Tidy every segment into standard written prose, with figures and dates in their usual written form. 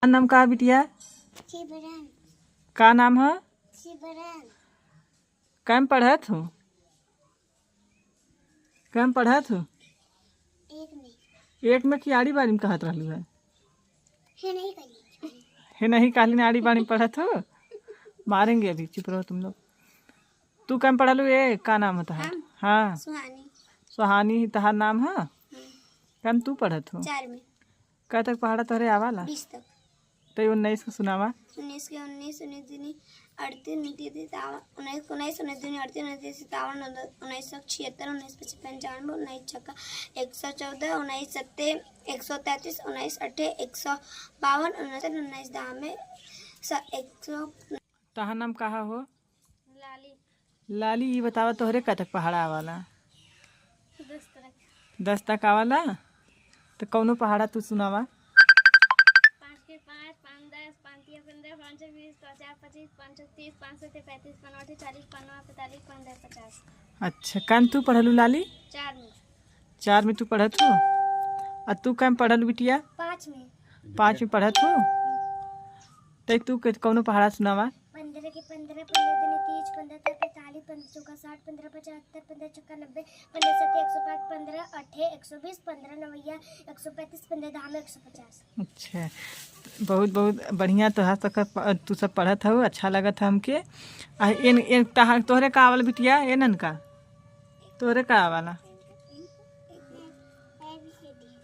नाम का बिटिया? सिमरन। का नाम है? सिमरन। कैम पढ़त हो? कैम पढ़त हो? एक में कि आड़ी बाड़ी में कहत रहलू है? नहीं करी हे नहीं काली ने आड़ी बाड़ी में पढ़त हो? मारेंगे अभी, चुप रहो तुम लोग। तू कैम पढ़लू? ये का नाम है तहार? हाँ सुहानी। सुहानी ही तहार नाम है? कैम तू पढ़त हो? 4 में। कह तक पहाड़ा तोहरे आवाला? 20 तक। तो 19 को सुनावा। 19 के 19 19 दूनी 38 29 19 19 19 दूनी 38 29 57 19 76 19 55 95 19 छक्का 114 19 सत्ते 133 19 अट्ठे 152 19 19 दाम में 100। तहार नाम कहा हो? लाली। लाली। ये बतावा तोहरे कह तक पहाड़ा आवाला? 10 तक। 10 तक आवाला? तो कौनो पहाड़ा तू सुनावा। 5 के 5 5 10 5 3 15 5 20 4 25 5 30 5 7 35 5 40 5 45 5 50। अच्छा कैम तू पढ़लू लाली? 4 में। 4 में तू पढ़त हो? और तू कैम पढ़लू बिटिया? 5 में। 5 में पढ़त हो? तो तू कौनो पहाड़ा सुनावा। 15 के 15 15 दूनी 30 15 तक 40 15 चौका 60 15 75 15 छक्का 90 15 सत्ते 105 15 अट्ठे 120 15 नवैया 135 15 धाम 150। अच्छा बहुत बहुत बढ़िया। तू सब पढ़त हो, अच्छा लगत है हमके। इन तोहरे का आवल बिटिया? ये नन का तोहरे का आवाला?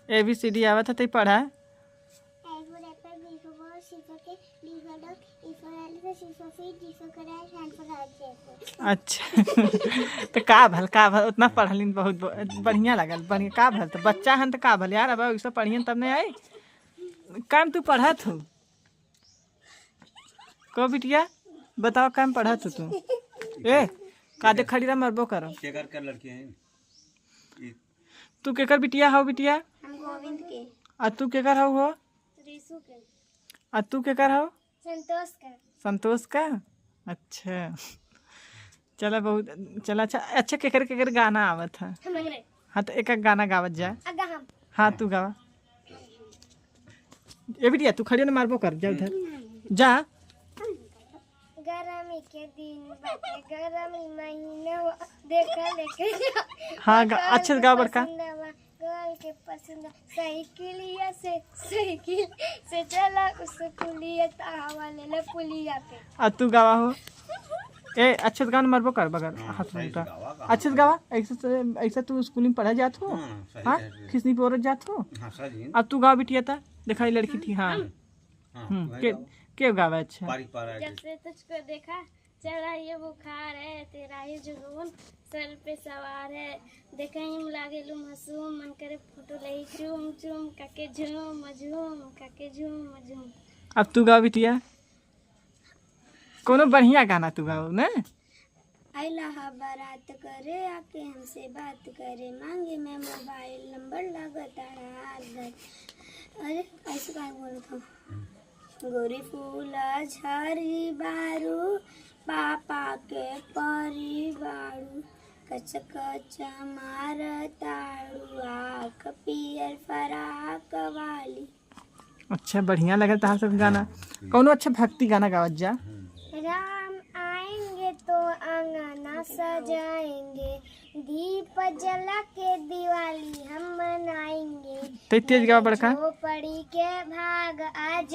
ABCD आवत है तो पढ़ा। अच्छा तो का भल उतना पढ़लिन बहुत बढ़िया लगल। बढ़िया का भल तो बच्चा हन तो का भल यार। अब सब पढ़ियन तब नहीं आई। काम तू पढ़त हो को बिटिया? बताओ काम पढ़त हो तू? ए का देख खड़ी रहा मरबो करो। कर लड़के हैं। तू केकर बिटिया हो बिटिया? हम गोविंद के। और तू केकर हो? ऋषु के। और तू केकर हो? संतोष का। संतोष का। अच्छा चला बहुत चला। अच्छा केकर केकर गाना आवत है? हमरे। हाँ तो एक गाना गावत जा। अगा हम। हाँ तू गावा। ए बिटिया तू खड़ी ना मारबो कर। जा उधर जा। गरमी के दिन बाटे गरमी महीना देखा लेके हाँ अच्छे से गाओ बड़का। गल के पसंद साइकिलिया साइकिल से चला उस पुलिया तावा ले ले पुलिया पे। और तू गावा हो? ए अच्छे से गाना मरबो कर बगैर हाथ में उठा। अच्छे से गावा। ऐसा तू स्कूल में पढ़ा जात हो? हाँ खिसनी पे औरत जात हो? अब तू गावा बिटिया था। दिखाई लड़की थी। हाँ के गावा? अच्छा जब से तुझको देखा चढ़ा ये बुखार है तेरा ये जुनून सर पे सवार है देखा ही लागे लू मासूम मन करे फोटो लही चूम चूम काके झूम झूम काके झूम झूम। अब तू गावा बिटिया। कोनो बढ़िया गाना तू गाओ ना। आइला बारात करे आके हमसे बात करे मांगे मैं मोबाइल नंबर लगातार। अरे ऐसे क्या बोल था? गोरी फूला झारी बारू पापा के परी बारू कच कच मार तारू आँख पियर फराक वाली। अच्छा बढ़िया लगल तहार सब गाना। कौनो अच्छा भक्ति गाना गावत जा। राम आएंगे तो अंगना सजाएंगे दीप जला के दिवाली हम मनाएंगे। तेज गावा बड़का। झोपड़ी के भाग आज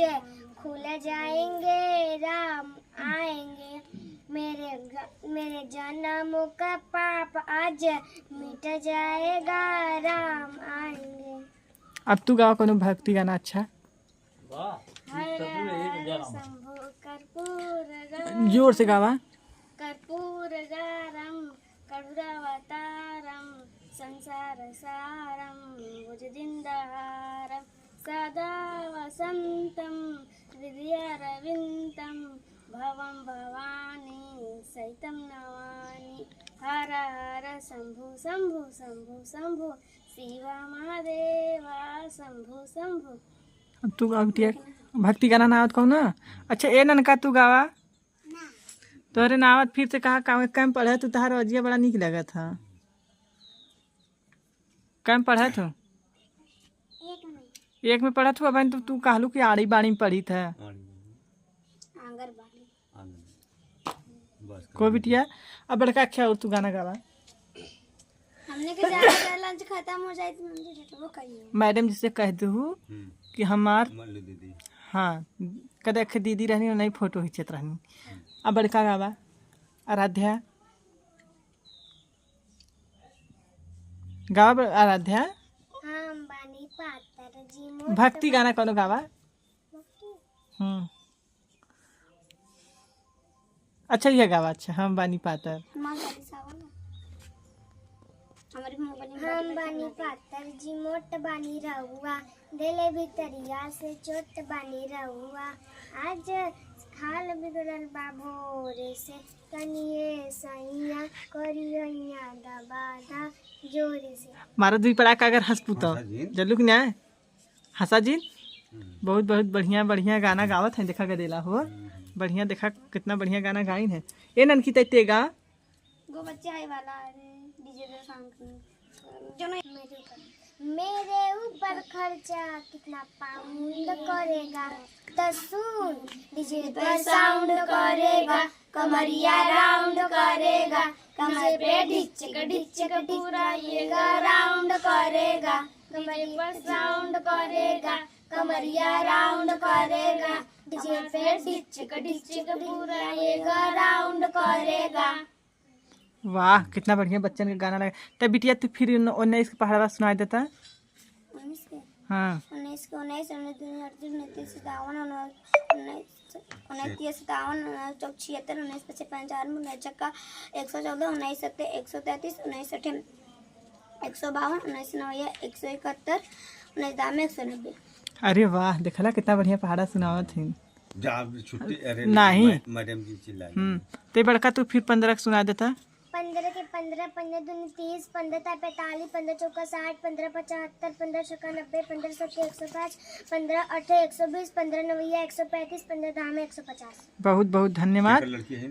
खुल जाएंगे राम आएंगे मेरे जन्म का पाप आज मिट जाएगा राम आएंगे। अब तू गावा कोनो भक्ति गाना अच्छा। हर हर शंभु कर्पूर जोर से गावा। कर्पूर गारम करुणावतारम संसार सारम भुजदिंदारम सदा वसंतम हृदयारविंदम भवम भवानी सहितम नमामि। हर हर शंभु शंभु शंभु शंभु शिव महादेवा शंभु शंभु। अब तू गावा बिटिया भक्ति गाना ना आवत कौन? अच्छा ए ननका तू गावा। तोहरे नावत फिर से कहा कैम पढ़े तू? तहार अजिया बड़ा निक लगा था। कैम पढ़े तू? एक में पढ़ा था बहन, तो तू कहलू कि आड़ी बाड़ी में पढ़ी था। आंगनबाड़ी। बस कोई बिटिया अब बड़का क्या और तू गाना गावा। हमने के ज्यादा लंच खत्म हो जाए तो मुझे वो कहिए। मैडम जिसे कह दू कि हमार मान लो दीदी। हाँ कदे खे दीदी रहनी और नहीं फोटो खींचत रहनी। अब बड़का गावा आराध्या गावा आराध्या हम बानी पातर जी भक्ति गाना कौन गावा। अच्छा ये गावा। अच्छा हम बानी पातर हम बानी पातर जी मोट बानी रहुआ दिले भितरिया से चोट बानी रहुआ आज हाल बिगड़ल बा भोरे से कनिए सैया करिया दबादा जोरे से। मारा दुई पड़ा का अगर हंस पुतो जल्लू कि ना हंसा जी। बहुत बहुत बढ़िया बढ़िया गाना गावत है। देखा गदेला हो बढ़िया। देखा कितना बढ़िया गाना गाइन है। ए ननकी तैते गा गो बच्चे आए वाला डीजे पे सॉन्ग जो मेरे ऊपर खर्चा कितना पाउंड करेगा तसून डीजे पे साउंड करेगा कमरिया राउंड करेगा कमर पे ढिचक पूरा ये राउंड करेगा कमर पर साउंड करेगा कमरिया राउंड करेगा डीजे पे ढिचक पूरा ये राउंड करेगा। वाह कितना बढ़िया बच्चन का गाना लगा। तब बिटिया तू फिर 19 के पहाड़वा सुनाई देता। 19 के हाँ 19 के 19 29 57 19 55 19 चक्का 114 19 70 133 19 60 152 19 9 171 19 दामे 190। अरे वाह देखला कितना बढ़िया पहाड़ा सुनावत है। जा छुट्टी अरे नहीं मैडम जी चिल्लाई। ते बड़का तू फिर 15 सुना देता। 15 के 15 15 दूनी 30 15 45 15 चौका 60 15 75 15 छक्का 90 15 सत्ते 105 15 8 120 15 9 135 15 दामे 150। बहुत बहुत धन्यवाद। लड़की है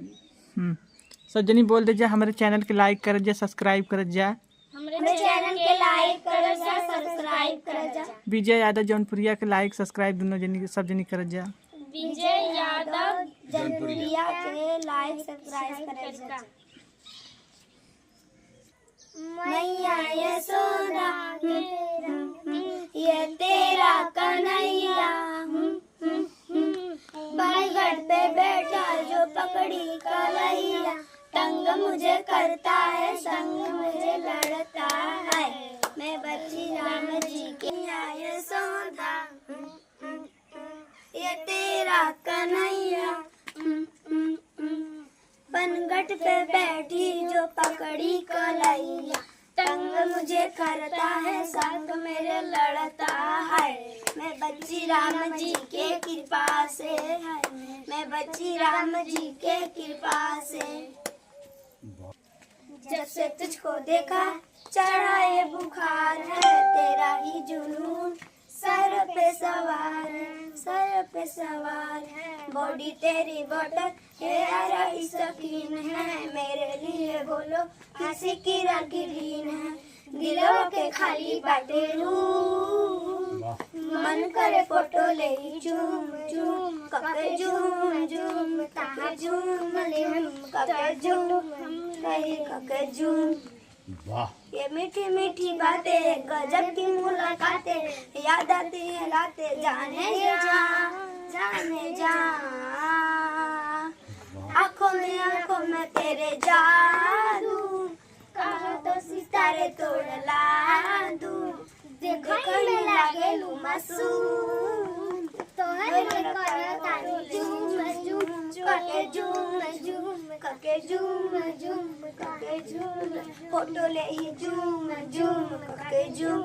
सज्जनी बोल दे जा हमारे चैनल के लाइक कर जा सब्सक्राइब कर जा हमारे चैनल के लाइक कर जा सब्सक्राइब कर जा। विजय यादव जौनपुरिया के लाइक सब्सक्राइब दोनों जनी सब जनी कर जा। विजय यादव जौनपुरिया के लाइक सब्सक्राइब कर जा। मैया यशोदा ये तेरा कन्हैया बालगढ़ पे बैठा जो पकड़ी कलैया तंग मुझे करता है संग मुझे लड़ता है मैं बच्ची राम जी के यशोदा ये तेरा कन्हैया बनगढ़ पे बैठी जो पकड़ी कलैया तंग मुझे करता है संग मेरे लड़ता है मैं बच्ची राम जी के कृपा से है मैं बच्ची राम जी के कृपा से। जब से तुझको देखा चढ़ा ये बुखार है तेरा ही जुनून सर पे सवार है बॉडी तेरी बॉटल हेयर ही शकीन है मेरे लिए बोलो किसी की रंगीन है दिलों के खाली बाटे मन करे फोटो ले झूम झूम कके झूम झूम ताहा झूम ले हम कके झूम कहीं कके झूम। वाह ये मीठी मीठी बातें गजब की मुलाकातें याद आती है लाते जाने जा आंखों में तेरे जादू कहा तो सितारे तोड़ ला दूं देखो में लागे लू मासूम तो हर करो तारू झूम झूम कके झूम फोटो ले ही झूम झूम कके झूम।